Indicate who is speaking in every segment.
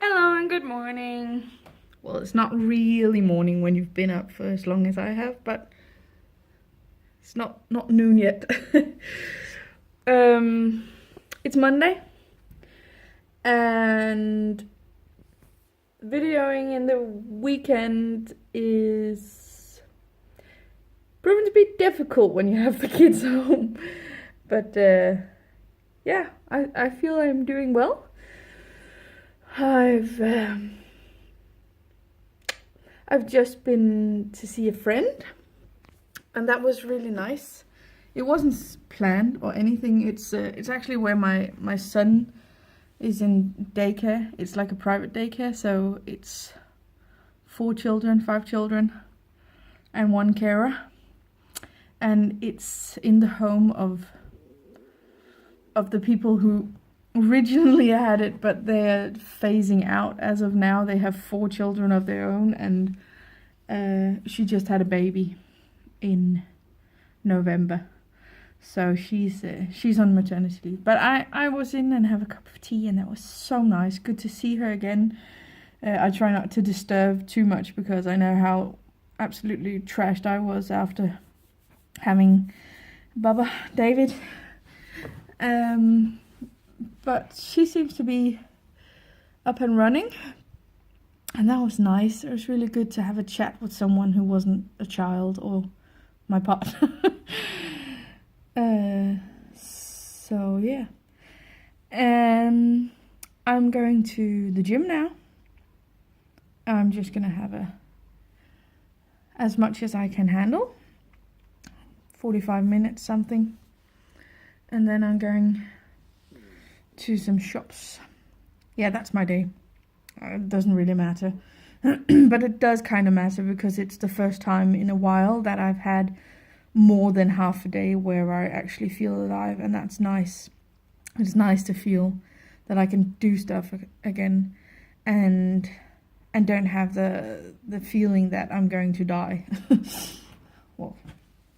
Speaker 1: Hello and good morning. Well, it's not really morning when you've been up for as long as I have, but it's not noon yet. It's Monday, and videoing in the weekend is proven to be difficult when you have the kids home. But yeah, I feel I'm doing well. I've just been to see a friend, and that was really nice. It wasn't planned or anything. It's actually where my son is in daycare. It's like a private daycare, so it's 5 children, and one carer, and it's in the home of the people who originally had it, but they're phasing out as of now. They have 4 children of their own, and she just had a baby in November, so she's on maternity leave. But I was in and have a cup of tea, and that was so nice. Good to see her again. I try not to disturb too much because I know how absolutely trashed I was after having Bubba David. But she seems to be up and running, and that was nice. It was really good to have a chat with someone who wasn't a child or my partner. So yeah, and I'm going to the gym now. I'm just gonna have as much as I can handle, 45 minutes something, and then I'm going to some shops. Yeah, that's my day. It doesn't really matter. But it does kind of matter because it's the first time in a while that I've had more than half a day where I actually feel alive, and that's nice. It's nice to feel that I can do stuff again and don't have the feeling that I'm going to die. Well,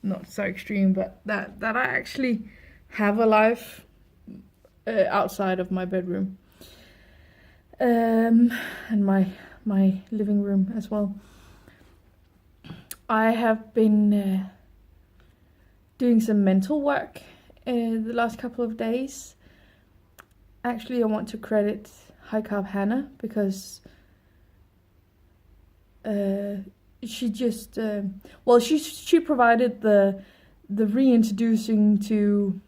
Speaker 1: not so extreme, but that I actually have a life outside of my bedroom, and my living room as well. I have been doing some mental work the last couple of days. Actually, I want to credit High Carb Hannah because she just she provided the reintroducing to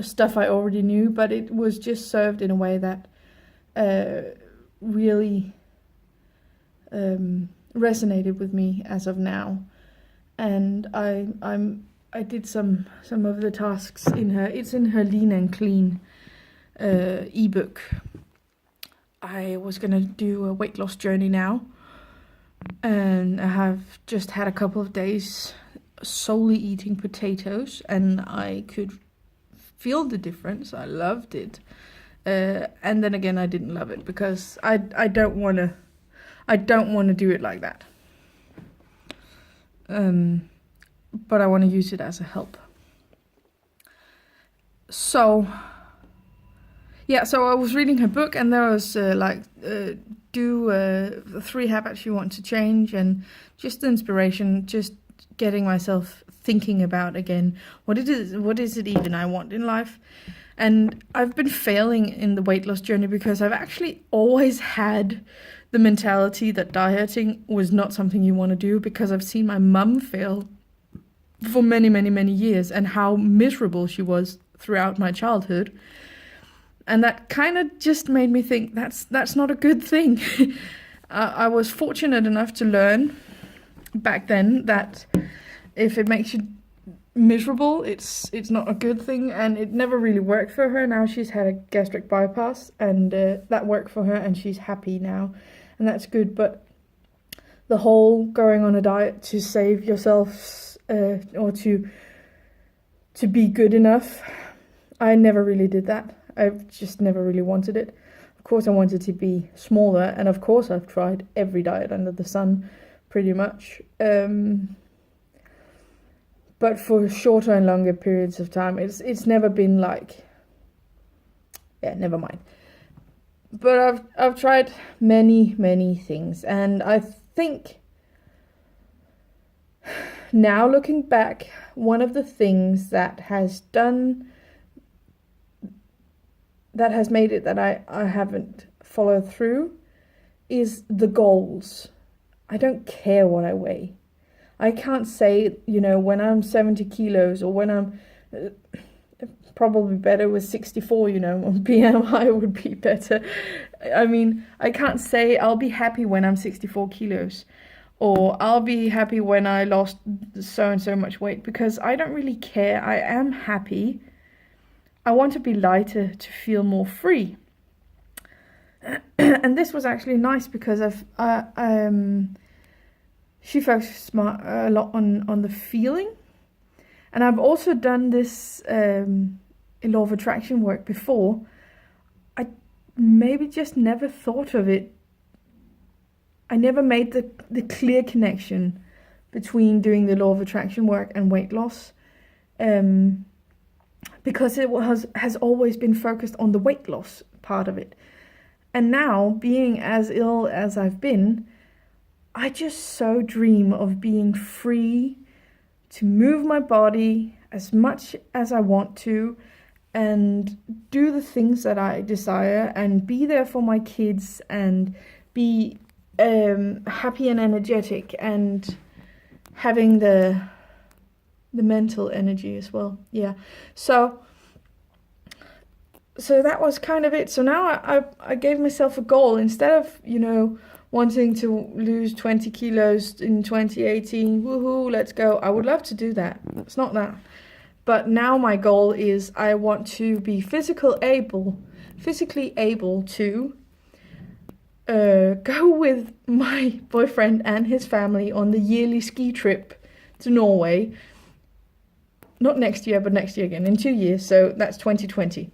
Speaker 1: stuff I already knew, but it was just served in a way that really resonated with me as of now. And I did some of the tasks in her. It's in her Lean and Clean ebook. I was gonna do a weight loss journey now, and I have just had a couple of days solely eating potatoes, and I could feel the difference. I loved it, and then again I didn't love it because I don't want to do it like that. But I want to use it as a help. So I was reading her book, and there was do the 3 habits you want to change, and just the inspiration, just getting myself thinking about again what is it even I want in life. And I've been failing in the weight loss journey because I've actually always had the mentality that dieting was not something you want to do, because I've seen my mum fail for many years and how miserable she was throughout my childhood. And that kind of just made me think that's not a good thing. I was fortunate enough to learn back then that if it makes you miserable, it's not a good thing, and it never really worked for her. Now she's had a gastric bypass, and that worked for her, and she's happy now, and that's good. But the whole going on a diet to save yourself or to be good enough, I never really did that. I've just never really wanted it. Of course I wanted to be smaller, and of course I've tried every diet under the sun pretty much, but for shorter and longer periods of time, it's never been like, yeah, never mind. But I've tried many things, and I think now looking back, one of the things that has made it that I haven't followed through is the goals. I don't care what I weigh. I can't say, when I'm 70 kilos or when I'm probably better with 64, BMI would be better. I mean, I can't say I'll be happy when I'm 64 kilos or I'll be happy when I lost so and so much weight, because I don't really care. I am happy. I want to be lighter to feel more free. And this was actually nice because she focuses a lot on the feeling. And I've also done this law of attraction work before. I maybe just never thought of it. I never made the clear connection between doing the law of attraction work and weight loss, because it has always been focused on the weight loss part of it. And now, being as ill as I've been, I just so dream of being free to move my body as much as I want to and do the things that I desire and be there for my kids and be happy and energetic and having the mental energy as well. Yeah. So that was kind of it. So now I gave myself a goal. Instead of, wanting to lose 20 kilos in 2018, woohoo, let's go. I would love to do that. It's not that. But now my goal is I want to be physically able to go with my boyfriend and his family on the yearly ski trip to Norway. Not next year, but next year again, in 2 years. So that's 2020.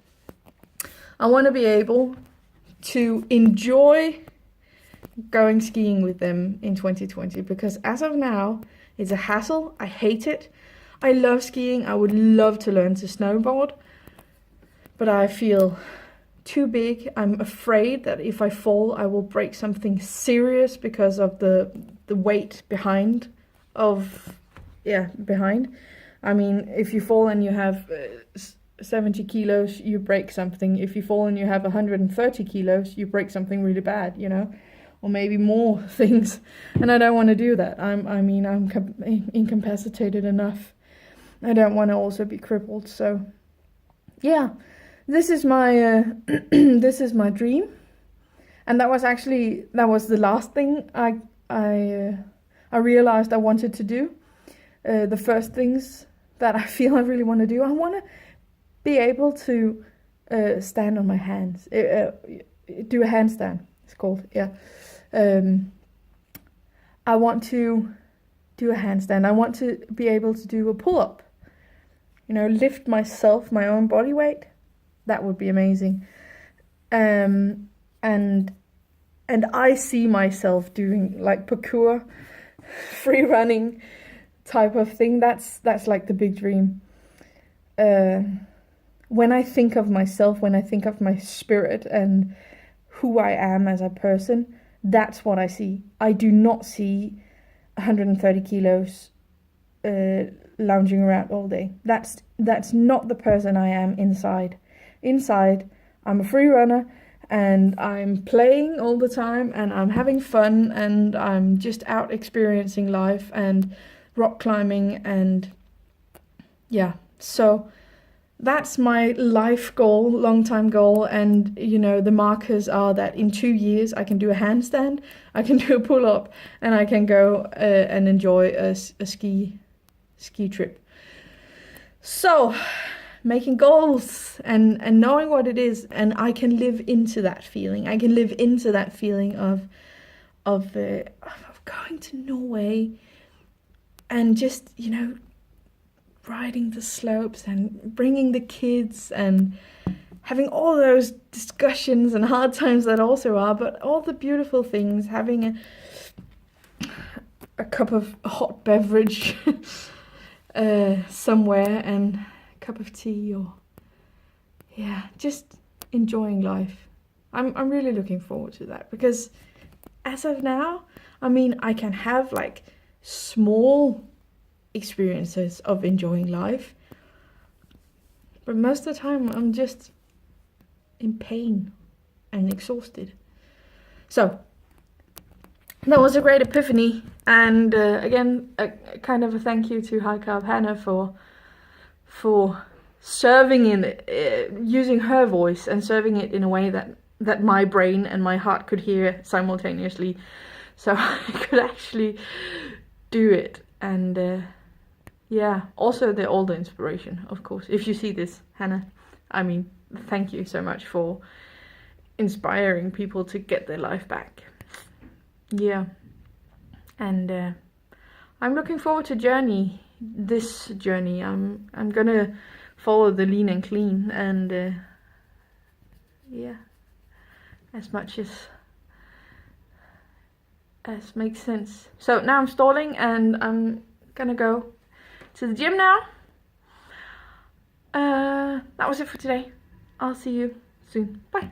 Speaker 1: I want to be able to enjoy going skiing with them in 2020, because as of now, it's a hassle. I hate it. I love skiing. I would love to learn to snowboard, but I feel too big. I'm afraid that if I fall, I will break something serious because of the weight behind. I mean, if you fall and you have 70 kilos, you break something. If you fall and you have 130 kilos, you break something really bad, or maybe more things. And I don't want to do that. I'm incapacitated enough. I don't want to also be crippled. So, yeah, this is my this is my dream. And that was the last thing I realized I wanted to do. The first things that I feel I really want to do. I want to be able to stand on my hands. Do a handstand, it's called, yeah. I want to do a handstand. I want to be able to do a pull-up. Lift myself, my own body weight. That would be amazing. And I see myself doing like parkour, free running type of thing. That's like the big dream. When I think of myself, when I think of my spirit and who I am as a person, that's what I see. I do not see 130 kilos lounging around all day. That's not the person I am inside. Inside, I'm a free runner and I'm playing all the time and I'm having fun and I'm just out experiencing life and rock climbing and yeah. So that's my life goal, long time goal. And, the markers are that in 2 years I can do a handstand, I can do a pull-up, and I can go and enjoy a ski trip. So, making goals and knowing what it is, and I can live into that feeling. I can live into that feeling of going to Norway and just, riding the slopes and bringing the kids and having all those discussions and hard times that also are, but all the beautiful things, having a cup of hot beverage somewhere and a cup of tea, or just enjoying life. I'm really looking forward to that, because as of now, I mean, I can have like small experiences of enjoying life, but most of the time I'm just in pain and exhausted. So that was a great epiphany, and again, a kind of a thank you to High Carb Hannah for serving in using her voice and serving it in a way that my brain and my heart could hear simultaneously, so I could actually do it. And yeah, also all the inspiration, of course. If you see this, Hannah, I mean, thank you so much for inspiring people to get their life back. Yeah, and I'm looking forward to this journey. I'm gonna follow the lean and clean, and yeah, as much as makes sense. So now I'm stalling, and I'm gonna go to the gym now. That was it for today. I'll see you soon. Bye.